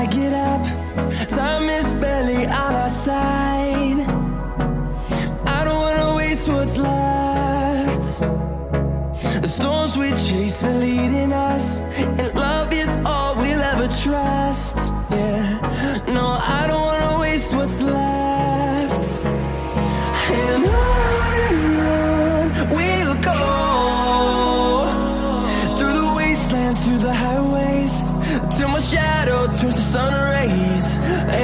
I get up. Time is barely on our side. I don't wanna waste what's left. The storms we chase are leading us, and love is all we'll ever trust. Yeah, no, I don't wanna waste what's left. And on we'll go, through the wastelands, through the highways, till my shadow turns to sun rays.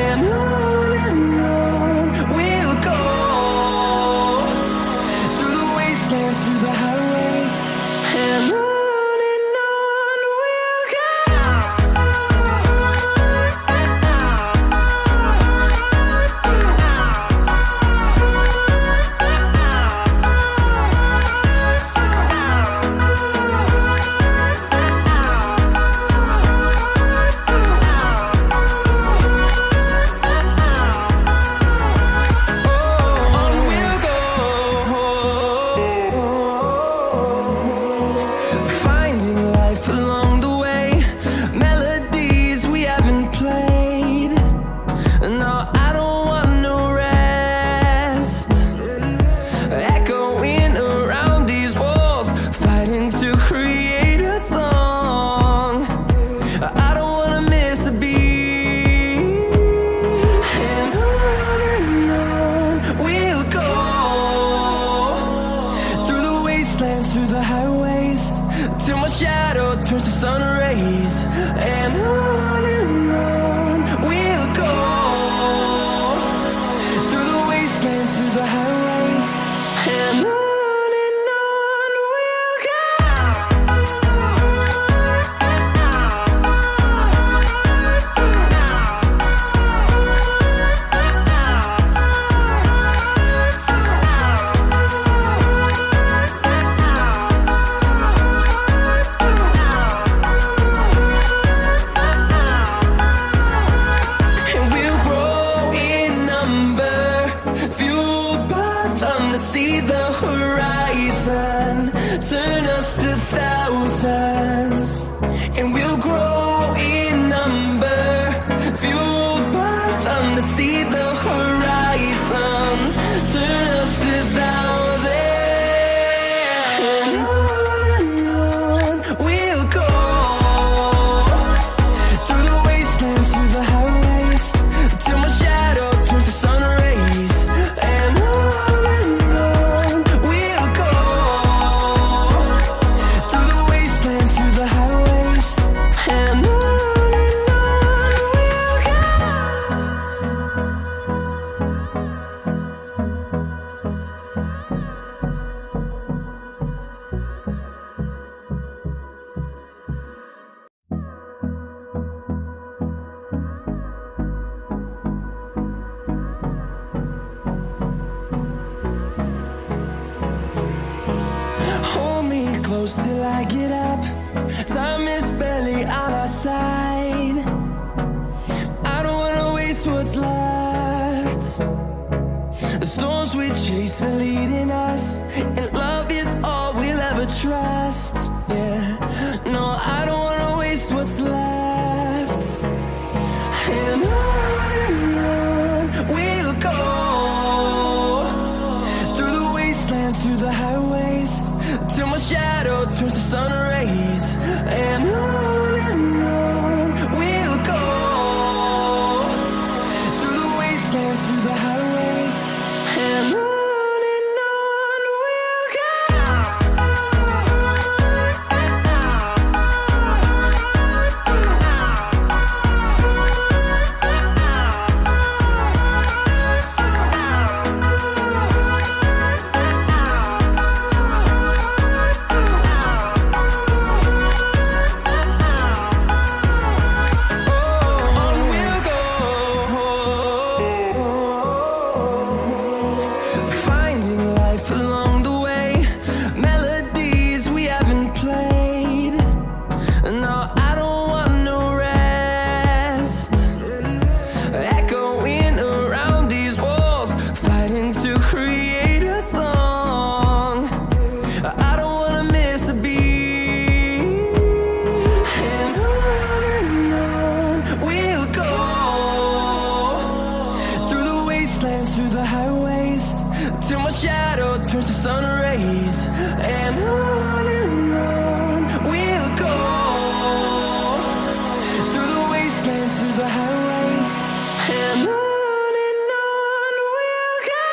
And on we'll go, through the wastelands, through the highways, and on we'll go. Through the highways, till my shadow turns to sun rays. And on we'll go, through the wastelands, through the highways, and on we'll go. See the horizon, turn us to thousands, and we'll grow in number, fueled by them to see the horizon, turn us to thousands, and on we'll go, through the wastelands, through the highways, till my shadow turns to sun rays. And close till I get up. Time is barely on our side. I don't wanna waste what's left. The storms we chase are leading us, and love is all we'll ever trust. Yeah, no, I don't wanna waste what's left. And on we'll go, through the wastelands, through the highways, till my shadow turns to sun rays. And on we'll go, through the wastelands, through the highways, and on we'll till my shadow turns to sun rays. And on we'll go, through the wastelands, through the highways. And on we'll go.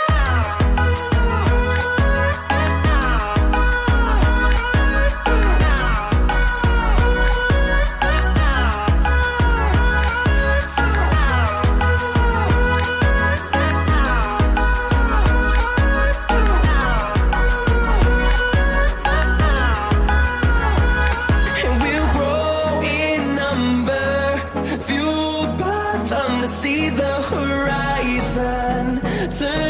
And we'll grow in number, fueled by them to see the horizon. Turn